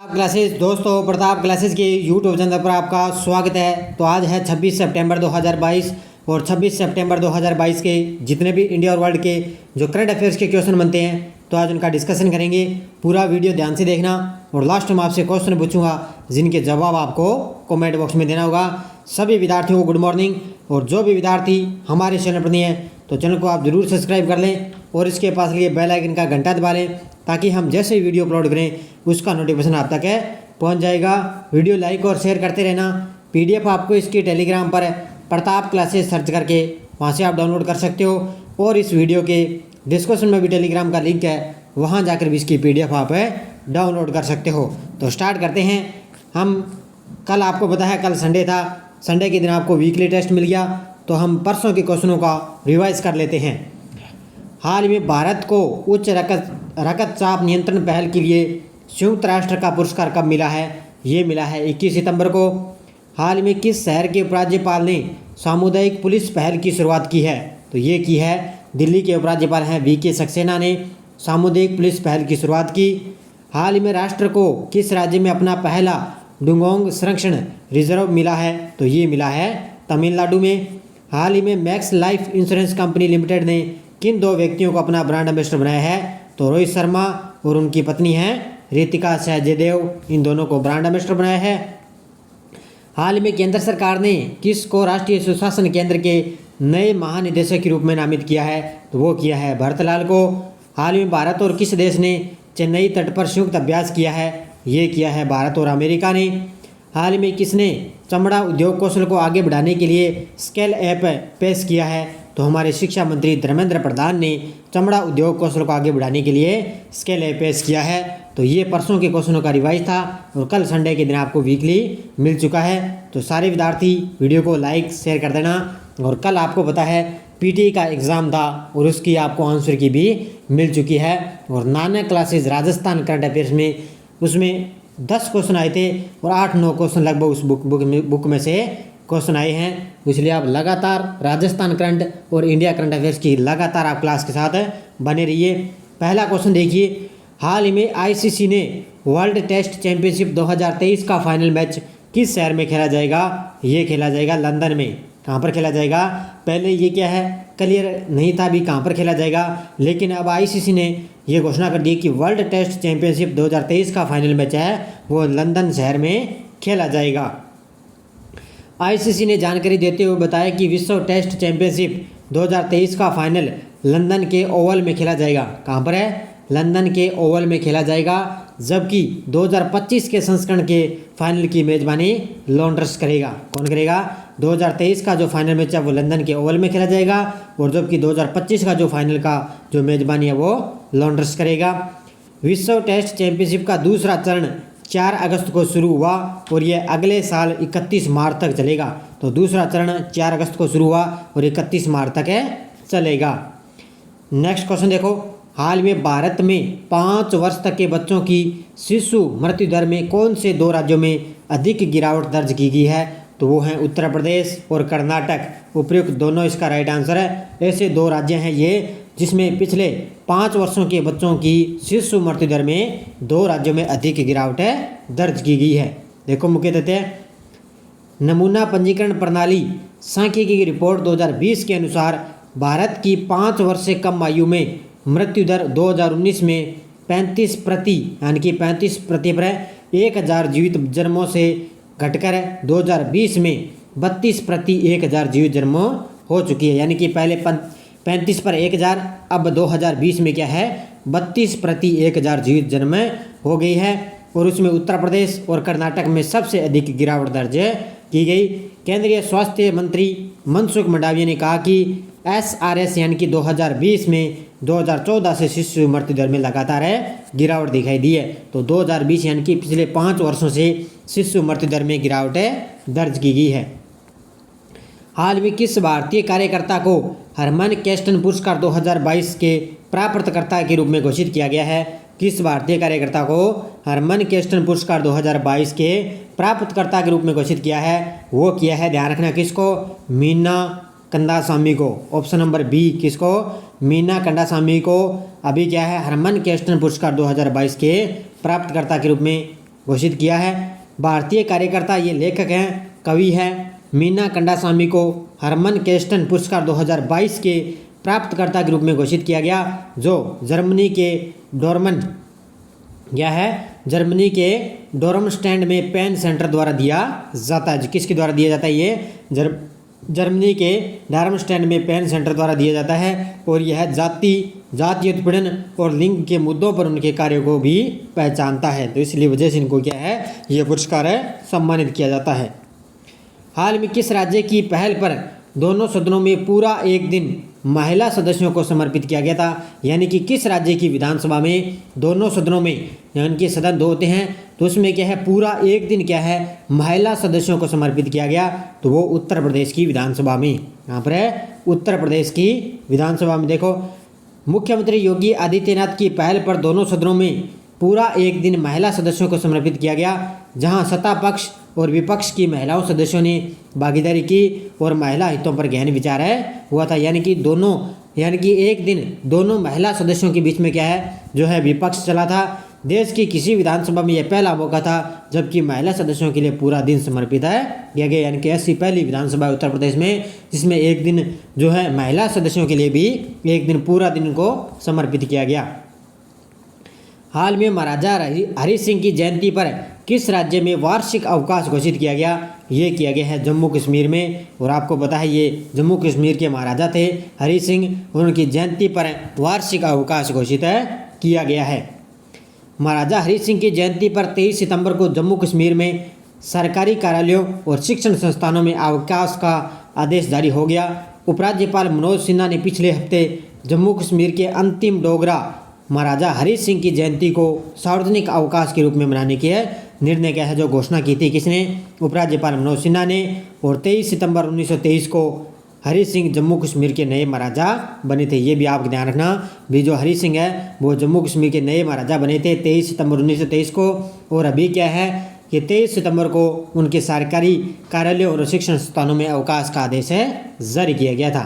Pratap classes दोस्तों, Pratap classes के YouTube channel पर आपका स्वागत है। तो आज है 26 सितंबर 2022 और 26 सितंबर 2022 के जितने भी इंडिया और वर्ल्ड के जो करंट अफेयर्स के क्वेश्चन बनते हैं तो आज उनका डिस्कशन करेंगे। पूरा वीडियो ध्यान से देखना और लास्ट में आपसे क्वेश्चन पूछूंगा जिनके जवाब आपको कमेंट बॉक्स में देना होगा। सभी विद्यार्थियों को गुड मॉर्निंग। और जो भी विद्यार्थी हमारे चैनल पर नहीं है तो चैनल को आप जरूर सब्सक्राइब कर लें और इसके पास लिए बेल आइकन का घंटा दबा लें ताकि हम जैसे वीडियो अपलोड करें उसका नोटिफिकेशन आप तक पहुंच जाएगा। वीडियो लाइक और शेयर करते रहना। पीडीएफ आपको इसकी टेलीग्राम पर प्रताप क्लासेस सर्च करके वहां से आप डाउनलोड कर सकते हो और इस वीडियो के डिस्क्रिप्शन में भी टेलीग्राम का लिंक है, वहां जाकर भी इसकी पीडीएफ आप डाउनलोड कर सकते हो। तो स्टार्ट करते हैं। हम कल आपको पता है कल संडे था, संडे के दिन आपको वीकली टेस्ट मिल गया तो हम परसों के क्वेश्चनों का रिवाइज कर लेते हैं। हाल में भारत को उच्च रक्तचाप नियंत्रण पहल के लिए संयुक्त राष्ट्र का पुरस्कार कब मिला है? ये मिला है 21 सितंबर को। हाल में किस शहर के उपराज्यपाल ने सामुदायिक पुलिस पहल की शुरुआत की है? तो ये की है दिल्ली के उपराज्यपाल हैं वीके सक्सेना ने सामुदायिक पुलिस पहल की शुरुआत की। हाल में राष्ट्र को किस राज्य में अपना पहला डुंगोंग संरक्षण रिजर्व मिला है? तो ये मिला है तमिलनाडु में। हाल ही में max life insurance company limited ने किन दो व्यक्तियों को अपना ब्रांड एम्बेसडर बनाया है? तो रोहित शर्मा और उनकी पत्नी हैं रितिका सहजदेव, इन दोनों को ब्रांड एम्बेसडर बनाया है। हाल में केंद्र सरकार ने किसको राष्ट्रीय सुशासन केंद्र के नए महानिदेशक के रूप में नामित किया है? तो वो किया है भरतलाल को। हाल में भारत और किस देश ने चेन्नई तट पर संयुक्त अभ्यास किया है? ये किया है भारत और अमेरिका ने। हाल में किसने चमड़ा उद्योग कौशल को आगे बढ़ाने के लिए स्केल ऐप पेश किया है? तो हमारे शिक्षा मंत्री धर्मेंद्र प्रधान ने चमड़ा उद्योग कौशल को आगे बढ़ाने के लिए स्केल ऐप पेश किया है। तो ये परसों के क्वेश्चनों का रिवाइज था और कल संडे के दिन आपको वीकली मिल चुका है। तो सारे विद्यार्थी वीडियो को लाइक शेयर कर देना। और कल आपको पता है पीटी का एग्ज़ाम था और उसकी आपको आंसर की भी मिल चुकी है। और Nanak classes Rajasthan current affairs में उसमें 10 क्वेश्चन आए थे और 8-9 क्वेश्चन लगभग उस बुक में से क्वेश्चन आए हैं। इसलिए आप लगातार राजस्थान करंट और इंडिया करंट अफेयर्स की लगातार आप क्लास के साथ बने रहिए। पहला क्वेश्चन देखिए, हाल ही में आईसीसी ने वर्ल्ड टेस्ट चैंपियनशिप 2023 का फाइनल मैच किस शहर में खेला जाएगा? ये खेला जाएगा लंदन में। कहाँ पर खेला जाएगा? पहले ये क्या है क्लियर नहीं था अभी कहाँ पर खेला जाएगा, लेकिन अब आईसीसी ने ये घोषणा कर दी कि वर्ल्ड टेस्ट चैंपियनशिप 2023 का फाइनल मैच है वो लंदन शहर में खेला जाएगा। आईसीसी ने जानकारी देते हुए बताया कि विश्व टेस्ट चैंपियनशिप 2023 का फाइनल लंदन के ओवल में खेला जाएगा। कहाँ पर है? लंदन के ओवल में खेला जाएगा। जबकि 2025 के संस्करण के फाइनल की मेजबानी लॉन्ड्रेस करेगा। कौन करेगा? 2023 का जो फाइनल मैच है वो लंदन के ओवल में खेला जाएगा और जबकि 2025 का जो फाइनल का जो मेजबानी है वो लॉन्ड्रेस करेगा। विश्व टेस्ट चैंपियनशिप का दूसरा चरण 4 अगस्त को शुरू हुआ और ये अगले साल 31 मार्च तक चलेगा। तो दूसरा चरण 4 अगस्त को शुरू हुआ और 31 मार्च तक चलेगा। नेक्स्ट क्वेश्चन देखो, हाल में भारत में 5 वर्ष तक के बच्चों की शिशु मृत्यु दर में कौन से 2 राज्यों में अधिक गिरावट दर्ज की गई है? तो वो हैं उत्तर प्रदेश और कर्नाटक। उपयुक्त दोनों इसका राइट आंसर है। ऐसे 2 राज्य हैं ये जिसमें पिछले 5 वर्षों के बच्चों की शिशु मृत्यु दर में 2 राज्यों में अधिक गिरावट दर्ज की गई है। देखो मुख्य तथ्य, नमूना पंजीकरण प्रणाली सांख्यिकी की रिपोर्ट 2020 के अनुसार भारत की 5 वर्ष से कम आयु में मृत्यु दर 2019 में 35% यानी कि 35% पर 1000 जीवित जन्मों से घटकर 2020 में 32% 1000 जीवित जन्म हो चुकी है। यानी कि पहले 35 पर 1000, अब 2020 में क्या है 32% 1000 जीवित जन्म हो गई है। और उसमें उत्तर प्रदेश और कर्नाटक में सबसे अधिक गिरावट दर्ज की गई। केंद्रीय स्वास्थ्य मंत्री मनसुख मंडाविया ने कहा कि एसआरएस यानी कि 2020 में 2014 से शिशु मृत्यु दर में लगातार गिरावट दिखाई दी है। तो 2020 यानी कि पिछले 5 वर्षों से शिशु मृत्यु दर में गिरावट दर्ज की गई है। हाल में किस भारतीय कार्यकर्ता को हरमन केस्टन पुरस्कार 2022 के प्राप्तकर्ता के रूप में घोषित किया गया है? किस भारतीय कार्यकर्ता को हरमन केस्टन पुरस्कार 2022 के प्राप्तकर्ता के रूप में घोषित किया है? वो किया है, ध्यान रखना, किसको? मीना कंदासामी को। ऑप्शन नंबर बी किसको? मीना कंदासामी को अभी क्या है हरमन केस्टन पुरस्कार 2022 के प्राप्तकर्ता के रूप में घोषित किया है। भारतीय कार्यकर्ता ये लेखक हैं, कवि हैं। मीना कंडासामी को हरमन केस्टन पुरस्कार 2022 के प्राप्तकर्ता के रूप में घोषित किया गया, जो जर्मनी के जर्मनी के डोर्मस्टैंड में पेन सेंटर द्वारा दिया जाता है। किसके द्वारा दिया जाता है? ये जर्मनी के डार्मस्टैंड में पेन सेंटर द्वारा दिया जाता है। और यह जातीय उत्पीड़न और लिंग के मुद्दों पर उनके कार्यों को भी पहचानता है। तो इसलिए वजह से इनको क्या है, ये पुरस्कार सम्मानित किया जाता है। हाल में किस राज्य की पहल पर दोनों सदनों में पूरा एक दिन महिला सदस्यों को समर्पित किया गया था? यानी कि किस राज्य की विधानसभा में दोनों सदनों में, यानी कि सदन 2 होते हैं, तो उसमें क्या है, पूरा एक दिन क्या है, महिला सदस्यों को समर्पित किया गया? तो वो उत्तर प्रदेश की विधानसभा में, यहाँ पर है उत्तर प्रदेश की विधानसभा में। देखो, मुख्यमंत्री योगी आदित्यनाथ की पहल पर दोनों सदनों में पूरा एक दिन महिला सदस्यों को समर्पित किया गया, जहां सत्ता पक्ष और विपक्ष की महिलाओं सदस्यों ने भागीदारी की और महिला हितों पर गहन विचार हुआ था। यानी कि एक दिन दोनों महिला सदस्यों के बीच में क्या है, जो है विपक्ष चला था। देश की किसी विधानसभा में यह पहला मौका था जबकि महिला सदस्यों के लिए पूरा दिन समर्पित किया गया। यानी कि ऐसी पहली विधानसभा उत्तर प्रदेश में जिसमें एक दिन जो है महिला सदस्यों के लिए भी एक दिन पूरा दिन को समर्पित किया गया। हाल में महाराजा हरि सिंह की जयंती पर किस राज्य में वार्षिक अवकाश घोषित किया गया? ये किया गया है जम्मू कश्मीर में। और आपको पता है ये जम्मू कश्मीर के महाराजा थे हरि सिंह, और उनकी जयंती पर वार्षिक अवकाश घोषित किया गया है। महाराजा हरि सिंह की जयंती पर 23 सितंबर को जम्मू कश्मीर में सरकारी कार्यालयों और शिक्षण संस्थानों में अवकाश का आदेश जारी हो गया। उपराज्यपाल मनोज सिन्हा ने पिछले हफ्ते जम्मू कश्मीर के अंतिम डोगरा महाराजा हरि सिंह की जयंती को सार्वजनिक अवकाश के रूप में मनाने की निर्णय क्या है, जो घोषणा की थी। किसने? उपराज्यपाल मनोज सिन्हा ने। और 23 सितंबर 1923 को हरि सिंह जम्मू कश्मीर के नए महाराजा बने थे। ये भी आप ध्यान रखना, भी जो हरि सिंह है वो जम्मू कश्मीर के नए महाराजा बने थे 23 सितंबर 1923 को। और अभी क्या है कि 23 सितंबर को उनके सरकारी कार्यालयों और शिक्षण संस्थानों में अवकाश का आदेश जारी किया गया था।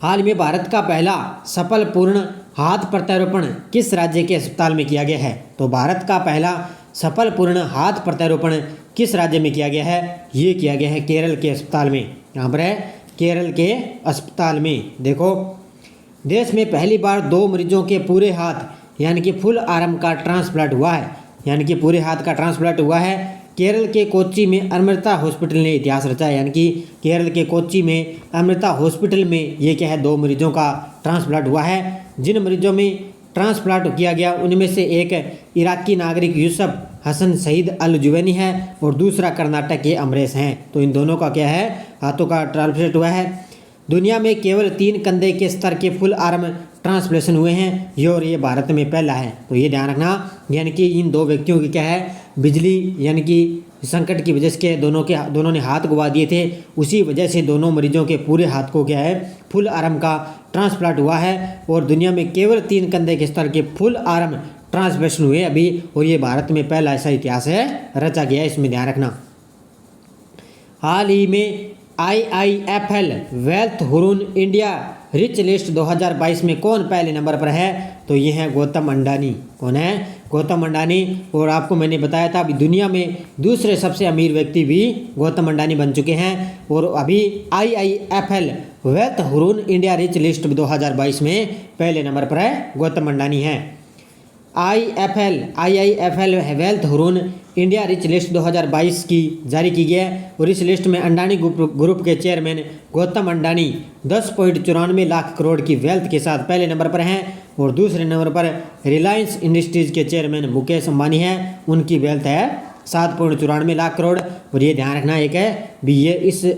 हाल में भारत का पहला सफल पूर्ण हाथ प्रत्यारोपण किस राज्य के अस्पताल में किया गया है? तो भारत का पहला सफल पूर्ण हाथ प्रत्यारोपण किस राज्य में किया गया है? ये किया गया है केरल के अस्पताल में। यहाँ पर है केरल के अस्पताल में। देखो, देश में पहली बार 2 मरीजों के पूरे हाथ यानी कि फुल आर्म का ट्रांसप्लांट हुआ है। यानी कि पूरे हाथ का ट्रांसप्लांट हुआ है। केरल के कोच्चि में अमृता हॉस्पिटल ने इतिहास रचा है। यानी कि केरल के कोच्चि में अमृता हॉस्पिटल में ये क्या है, 2 मरीजों का ट्रांसप्लांट हुआ है। जिन मरीजों में ट्रांसप्लांट किया गया उनमें से एक इराकी नागरिक यूसुफ हसन शहीद अल जुवैनी है और दूसरा कर्नाटक के अमरेश हैं। तो इन दोनों का क्या है, हाथों का ट्रांसप्लांट हुआ है। दुनिया में केवल 3 कंधे के स्तर के फुल आर्म ट्रांसप्लेशन हुए हैं, ये भारत में पहला है। तो ये ध्यान रखना। यानी कि इन 2 व्यक्तियों की क्या है, बिजली यानी कि संकट की वजह से दोनों ने हाथ गंवा दिए थे। उसी वजह से दोनों मरीजों के पूरे हाथ को क्या है, फुल आर्म का ट्रांसप्लांट हुआ है। और दुनिया में केवल 3 कंधे के स्तर के फुल आर्म ट्रांसप्लेशन हुए अभी, और ये भारत में पहला ऐसा इतिहास रचा गया है, इसमें ध्यान रखना। हाल ही में IIFL wealth Hurun India rich list 2022 में कौन पहले नंबर पर है? तो ये है गौतम अंडानी। कौन है? गौतम अंडानी। और आपको मैंने बताया था अभी दुनिया में दूसरे सबसे अमीर व्यक्ति भी गौतम अंडानी बन चुके हैं। और अभी IIFL wealth Hurun India rich list 2022 में पहले नंबर पर है गौतम अंडानी है। IIFL wealth Hurun India rich list 2022 की जारी की गई है। और इस लिस्ट में अंडानी ग्रुप के चेयरमैन गौतम अंडानी 10.94 लाख करोड़ की वेल्थ के साथ पहले नंबर पर हैं। और दूसरे नंबर पर रिलायंस इंडस्ट्रीज के चेयरमैन मुकेश अंबानी हैं, उनकी वेल्थ है 7.94 लाख करोड़। और ये ध्यान रखना एक है भी, ये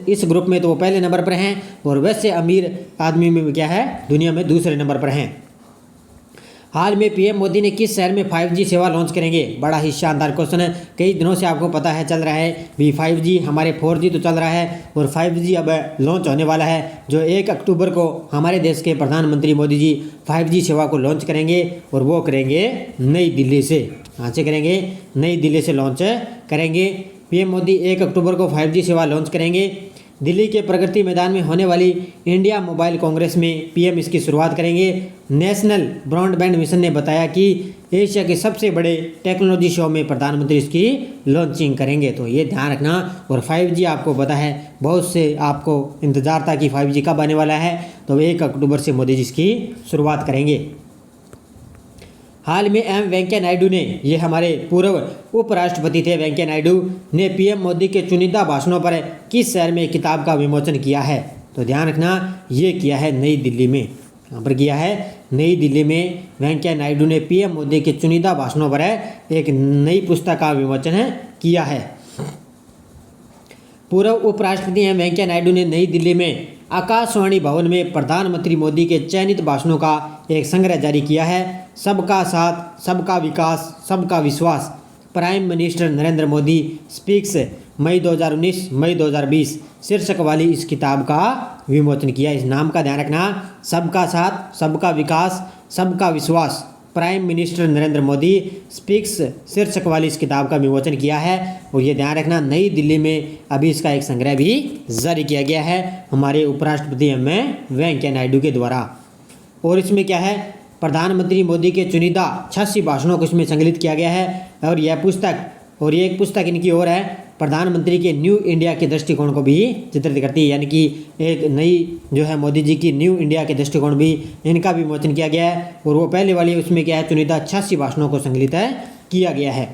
इस ग्रुप में तो वो पहले नंबर पर हैं, और वैसे अमीर आदमी में क्या है, दुनिया में दूसरे नंबर पर हैं। हाल में पीएम मोदी ने किस शहर में 5G सेवा लॉन्च करेंगे? बड़ा ही शानदार क्वेश्चन है। कई दिनों से आपको पता है, चल रहा है भी 5G, हमारे 4G तो चल रहा है और 5G अब लॉन्च होने वाला है। जो 1 अक्टूबर को हमारे देश के प्रधानमंत्री मोदी जी 5G सेवा को लॉन्च करेंगे, और वो करेंगे नई दिल्ली से। कहाँ से करेंगे? नई दिल्ली से लॉन्च करेंगे। पीएम मोदी 1 अक्टूबर को 5G सेवा लॉन्च करेंगे। दिल्ली के प्रगति मैदान में होने वाली इंडिया मोबाइल कांग्रेस में पीएम इसकी शुरुआत करेंगे। नेशनल ब्रॉडबैंड मिशन ने बताया कि एशिया के सबसे बड़े टेक्नोलॉजी शो में प्रधानमंत्री इसकी लॉन्चिंग करेंगे। तो ये ध्यान रखना। और 5G आपको पता है, बहुत से आपको इंतजार था कि 5G कब आने वाला है, तो 1 अक्टूबर से मोदी जी इसकी शुरुआत करेंगे। हाल में एम वेंकैया नायडू ने, ये हमारे पूर्व उपराष्ट्रपति थे वेंकैया नायडू, ने पीएम मोदी के चुनिंदा भाषणों पर किस शहर में किताब का विमोचन किया है? तो ध्यान रखना, ये किया है नई दिल्ली में। यहाँ पर किया है नई दिल्ली में। वेंकैया नायडू ने पीएम मोदी के चुनिंदा भाषणों पर एक नई पुस्तक का विमोचन किया है। पूर्व उपराष्ट्रपति एम वेंकैया नायडू ने नई दिल्ली में आकाशवाणी भवन में प्रधानमंत्री मोदी के चयनित भाषणों का एक संग्रह जारी किया है। सबका साथ, सबका विकास, सबका विश्वास, prime minister Narendra Modi speaks May 2019 May 2020 शीर्षक वाली इस किताब का विमोचन किया। इस नाम का ध्यान रखना, सबका साथ, सबका विकास, सबका विश्वास, prime minister Narendra Modi speaks शीर्षक वाली इस किताब का विमोचन किया है। और ये ध्यान रखना, नई दिल्ली में अभी इसका एक संग्रह भी जारी किया गया है हमारे उपराष्ट्रपति एम वेंकैया नायडू के द्वारा। और इसमें क्या है, प्रधानमंत्री मोदी के चुनिंदा 86 भाषणों को इसमें संकलित किया गया है। और यह पुस्तक, और ये एक पुस्तक इनकी और है, प्रधानमंत्री के न्यू इंडिया के दृष्टिकोण को भी चित्रित करती है, यानी कि एक नई जो है मोदी जी की न्यू इंडिया के दृष्टिकोण भी इनका विमोचन किया गया है। और वो पहले वाली उसमें क्या है, चुनिंदा 86 भाषणों को संकलित किया गया है।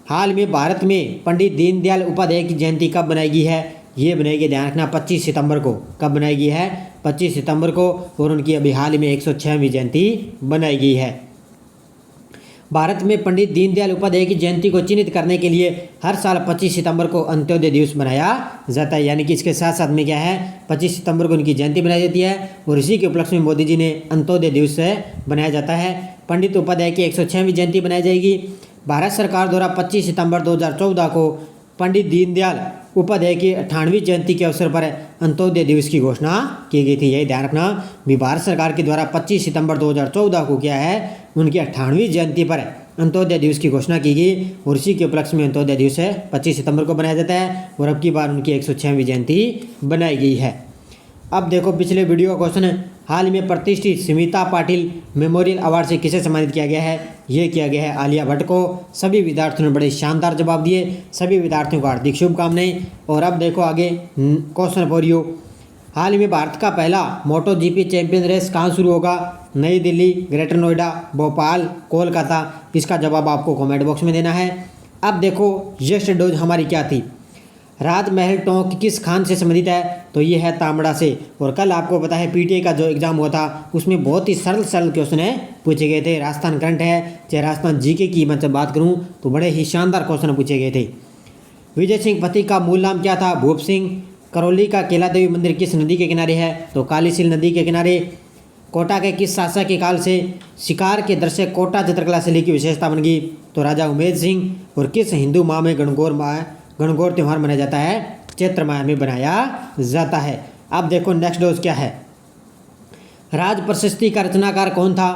हाल में भारत में पंडित दीनदयाल उपाध्याय की जयंती कब बनाई गई है? ये बनाएगी, ध्यान रखना, 25 सितंबर को। कब बनाई गई है? 25 सितंबर को। और उनकी अभी हाल में 106वीं जयंती बनाई गई है। भारत में पंडित दीनदयाल उपाध्याय की जयंती को चिन्हित करने के लिए हर साल 25 सितंबर को अंत्योदय दिवस मनाया जाता है। यानी कि इसके साथ साथ में क्या है, 25 सितंबर को उनकी जयंती मनाई जाती है। और इसी के उपलक्ष्य में मोदी जी ने अंत्योदय दिवस बनाया जाता है। पंडित उपाध्याय की 106वीं जयंती बनाई जाएगी। भारत सरकार द्वारा 25 सितंबर 2014 को पंडित दीनदयाल उपाध्याय की 98वीं जयंती के अवसर पर अंत्योदय दिवस की घोषणा की गई थी। यही ध्यान रखना भी, भारत सरकार के द्वारा 25 सितंबर 2014 को क्या है, उनकी 98वीं जयंती पर अंत्योदय दिवस की घोषणा की गई। और इसी के उपलक्ष्य में अंत्योदय दिवस 25 सितंबर को बनाया जाता है। और अब की बार उनकी 106वीं जयंती बनाई गई है। अब देखो पिछले वीडियो का क्वेश्चन, हाल में प्रतिष्ठित स्मिता पाटिल मेमोरियल अवार्ड से किसे सम्मानित किया गया है? ये किया गया है आलिया भट्ट को। सभी विद्यार्थियों ने बड़े शानदार जवाब दिए। सभी विद्यार्थियों को हार्दिक शुभकामनाएं। और अब देखो आगे क्वेश्चन फॉर यू, हाल में भारत का पहला मोटो जीपी चैंपियन रेस कहाँ शुरू होगा? नई दिल्ली, ग्रेटर नोएडा, भोपाल, कोलकाता? इसका जवाब आपको कमेंट बॉक्स में देना है। अब देखो यस्ट डोज हमारी क्या थी? राजमहल टोंक किस खान से संबंधित है? तो ये है तांबड़ा से। और कल आपको पता है पीटीए का जो एग्जाम हुआ था उसमें बहुत ही सरल सरल क्वेश्चन पूछे गए थे। राजस्थान करंट है, चाहे राजस्थान जीके की मैं बात करूं तो बड़े ही शानदार क्वेश्चन पूछे गए थे। विजय सिंह पति का मूल नाम क्या था? भूप सिंह। करौली का केला देवी मंदिर किस नदी के किनारे है? तो कालीसील नदी के किनारे। कोटा के किस शासक के काल से शिकार के दृश्य कोटा चित्रकला शैली की विशेषता बन गई? तो राजा उमेद सिंह। और किस हिंदू माह में गणगौर त्यौहार मनाया जाता है? चैत्र माह में बनाया जाता है। अब देखो नेक्स्ट डोज क्या है? राज प्रशस्ति का रचनाकार कौन था?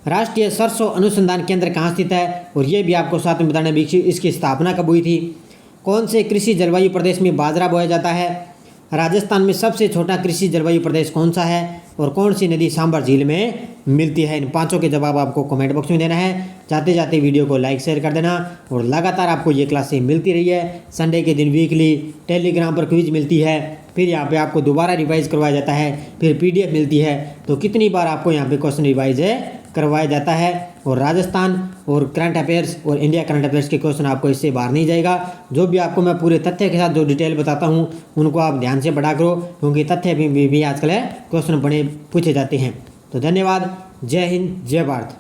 राष्ट्रीय सरसों अनुसंधान केंद्र कहाँ स्थित है? और ये भी आपको साथ में बताना भी इसकी स्थापना कब हुई थी? कौन से कृषि जलवायु प्रदेश में बाजरा बोया जाता है? राजस्थान में सबसे छोटा कृषि जलवायु प्रदेश कौन सा है? और कौन सी नदी सांबर झील में मिलती है? इन पांचों के जवाब आपको कमेंट बॉक्स में देना है। जाते जाते वीडियो को लाइक शेयर कर देना। और लगातार आपको ये क्लासें मिलती रही है। संडे के दिन वीकली टेलीग्राम पर क्विज मिलती है, फिर यहाँ पे आपको दोबारा रिवाइज करवाया जाता है, फिर PDF मिलती है। तो कितनी बार आपको यहाँ पे क्वेश्चन रिवाइज करवाया जाता है। और राजस्थान और करंट अफेयर्स और इंडिया करंट अफेयर्स के क्वेश्चन आपको इससे बाहर नहीं जाएगा। जो भी आपको मैं पूरे तथ्य के साथ जो डिटेल बताता हूँ उनको आप ध्यान से पढ़ा करो, क्योंकि तथ्य भी आजकल क्वेश्चन बड़े पूछे जाते हैं। तो धन्यवाद। जय हिंद, जय भारत।